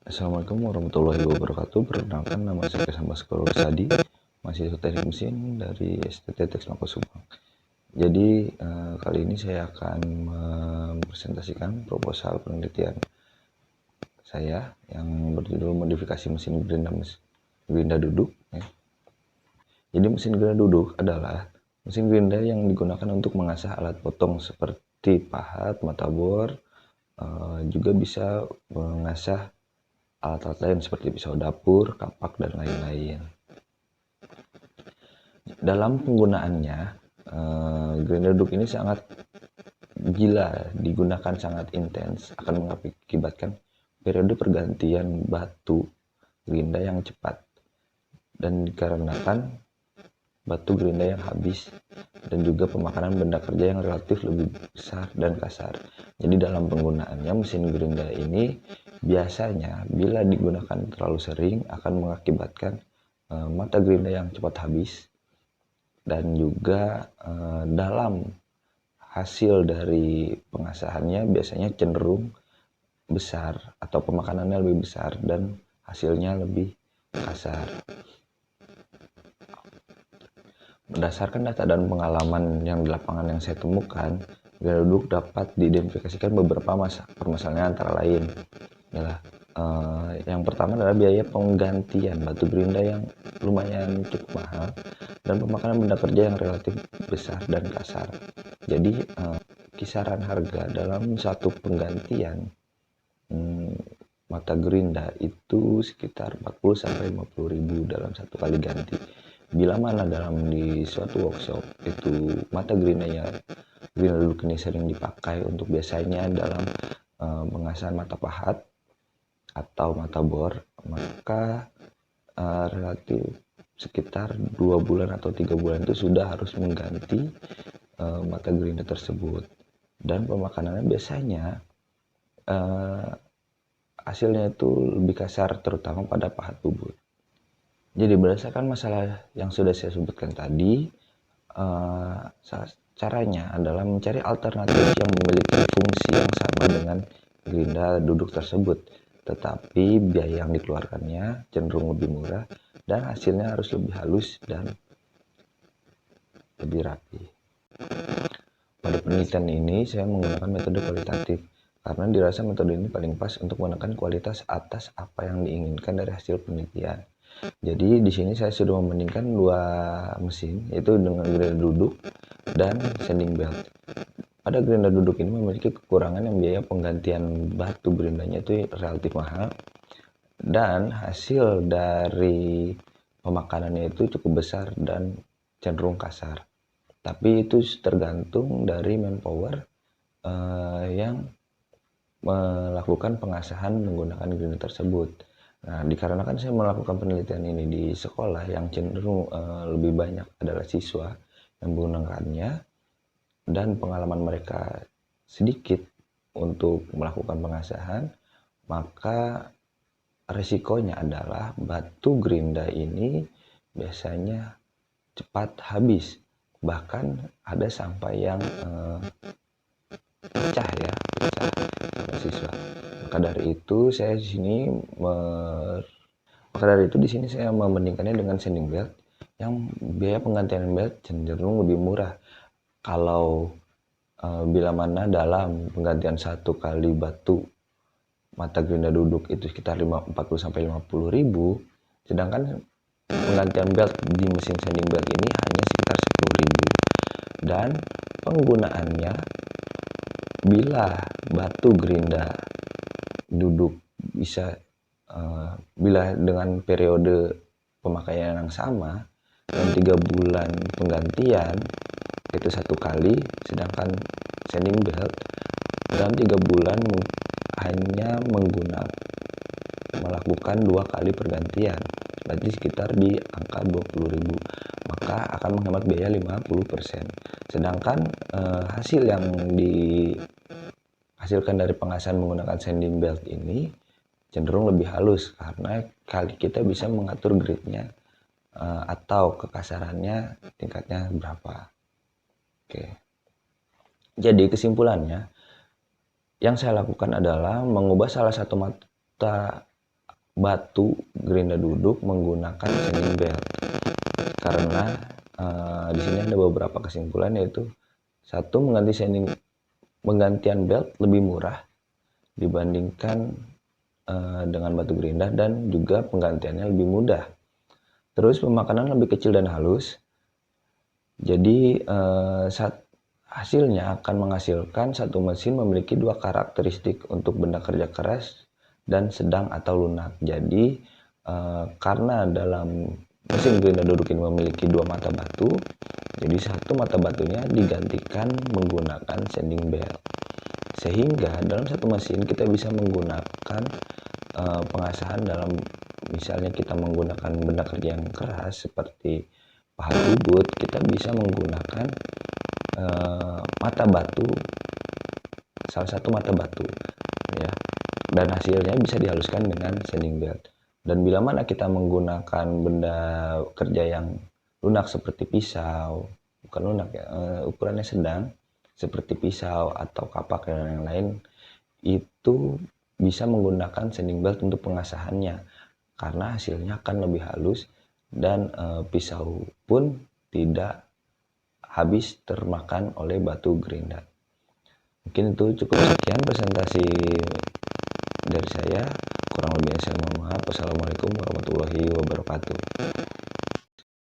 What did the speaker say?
Assalamualaikum warahmatullahi wabarakatuh. Perkenalkan, nama saya Kesambas Sadi, mahasiswa teknik mesin dari STT Teks Mako Subang. Jadi kali ini saya akan mempresentasikan proposal penelitian saya yang berjudul modifikasi mesin gerinda duduk. Jadi mesin gerinda duduk adalah mesin gerinda yang digunakan untuk mengasah alat potong seperti pahat, mata bor, juga bisa mengasah alat-alat lain seperti pisau dapur, kapak, dan lain-lain. Dalam penggunaannya, gerinda duduk ini sangat gila, digunakan sangat intens, akan mengakibatkan periode pergantian batu gerinda yang cepat, dan dikarenakan batu gerinda yang habis, dan juga pemakanan benda kerja yang relatif lebih besar dan kasar. Jadi dalam penggunaannya, mesin gerinda ini biasanya bila digunakan terlalu sering akan mengakibatkan mata gerinda yang cepat habis, dan juga dalam hasil dari pengasahannya biasanya cenderung besar atau pemakanannya lebih besar dan hasilnya lebih kasar. Berdasarkan data dan pengalaman yang di lapangan yang saya temukan, gerinda duduk dapat diidentifikasikan beberapa permasalahan antara lain. Yang pertama adalah biaya penggantian batu gerinda yang lumayan cukup mahal dan pemakanan benda kerja yang relatif besar dan kasar. Jadi kisaran harga dalam satu penggantian mata gerinda itu sekitar 40-50 ribu dalam satu kali ganti. Bila mana di suatu workshop itu mata gerinda duduk ini sering dipakai untuk biasanya dalam pengasahan mata pahat atau mata bor, maka relatif sekitar 2 bulan atau 3 bulan itu sudah harus mengganti mata gerinda tersebut, dan pemakanannya biasanya hasilnya itu lebih kasar, terutama pada pahat bubut. Jadi berdasarkan masalah yang sudah saya sebutkan tadi, caranya adalah mencari alternatif yang memiliki fungsi yang sama dengan gerinda duduk tersebut, tetapi biaya yang dikeluarkannya cenderung lebih murah dan hasilnya harus lebih halus dan lebih rapi. Pada penelitian ini saya menggunakan metode kualitatif karena dirasa metode ini paling pas untuk menekan kualitas atas apa yang diinginkan dari hasil penelitian. Jadi di sini saya sudah membandingkan dua mesin, yaitu dengan gerinda duduk dan sanding belt. Pada gerinda duduk ini memiliki kekurangan yang biaya penggantian batu gerindanya itu relatif mahal, dan hasil dari pemakanannya itu cukup besar dan cenderung kasar. Tapi itu tergantung dari manpower yang melakukan pengasahan menggunakan gerinda tersebut. Nah, dikarenakan saya melakukan penelitian ini di sekolah yang cenderung lebih banyak adalah siswa yang menggunakannya, dan pengalaman mereka sedikit untuk melakukan pengasahan, maka resikonya adalah batu gerinda ini biasanya cepat habis, bahkan ada sampai yang pecah siswa. Maka dari itu di sini saya membandingkannya dengan sanding belt yang biaya penggantian belt cenderung lebih murah. Kalau bila mana dalam penggantian satu kali batu mata gerinda duduk itu sekitar 40-50 ribu, sedangkan penggantian belt di mesin sanding belt ini hanya sekitar 10 ribu. Dan penggunaannya, bila batu gerinda duduk bila dengan periode pemakaian yang sama dan 3 bulan penggantian itu satu kali, sedangkan sanding belt dalam 3 bulan hanya melakukan 2 kali pergantian, berarti sekitar di angka 20 ribu, maka akan menghemat biaya 50%. Sedangkan hasil yang dihasilkan dari pengasahan menggunakan sanding belt ini cenderung lebih halus karena kita bisa mengatur gritnya atau kekasarannya tingkatnya berapa. Oke. Jadi kesimpulannya, yang saya lakukan adalah mengubah salah satu kita batu gerinda duduk menggunakan sanding belt, karena di sini ada beberapa kesimpulan, yaitu satu, penggantian belt lebih murah dibandingkan dengan batu gerinda, dan juga penggantiannya lebih mudah. Terus pemakanan lebih kecil dan halus, jadi hasilnya akan menghasilkan satu mesin memiliki dua karakteristik untuk benda kerja keras dan sedang atau lunak. Jadi karena dalam mesin gerinda duduk ini memiliki dua mata batu, jadi satu mata batunya digantikan menggunakan sanding belt, sehingga dalam satu mesin kita bisa menggunakan pengasahan dalam, misalnya kita menggunakan benda kerja yang keras seperti pahat bubut, kita bisa menggunakan mata batu, salah satu mata batu ya, dan hasilnya bisa dihaluskan dengan sanding belt. Dan bila mana kita menggunakan benda kerja yang lunak seperti pisau, bukan lunak ya, ukurannya sedang seperti pisau atau kapak dan yang lain, itu bisa menggunakan sanding belt untuk pengasahannya, karena hasilnya akan lebih halus dan pisau pun tidak habis termakan oleh batu gerinda. Mungkin itu cukup, sekian presentasi dari saya, kurang lebihnya saya mohon maaf. Wassalamualaikum warahmatullahi wabarakatuh.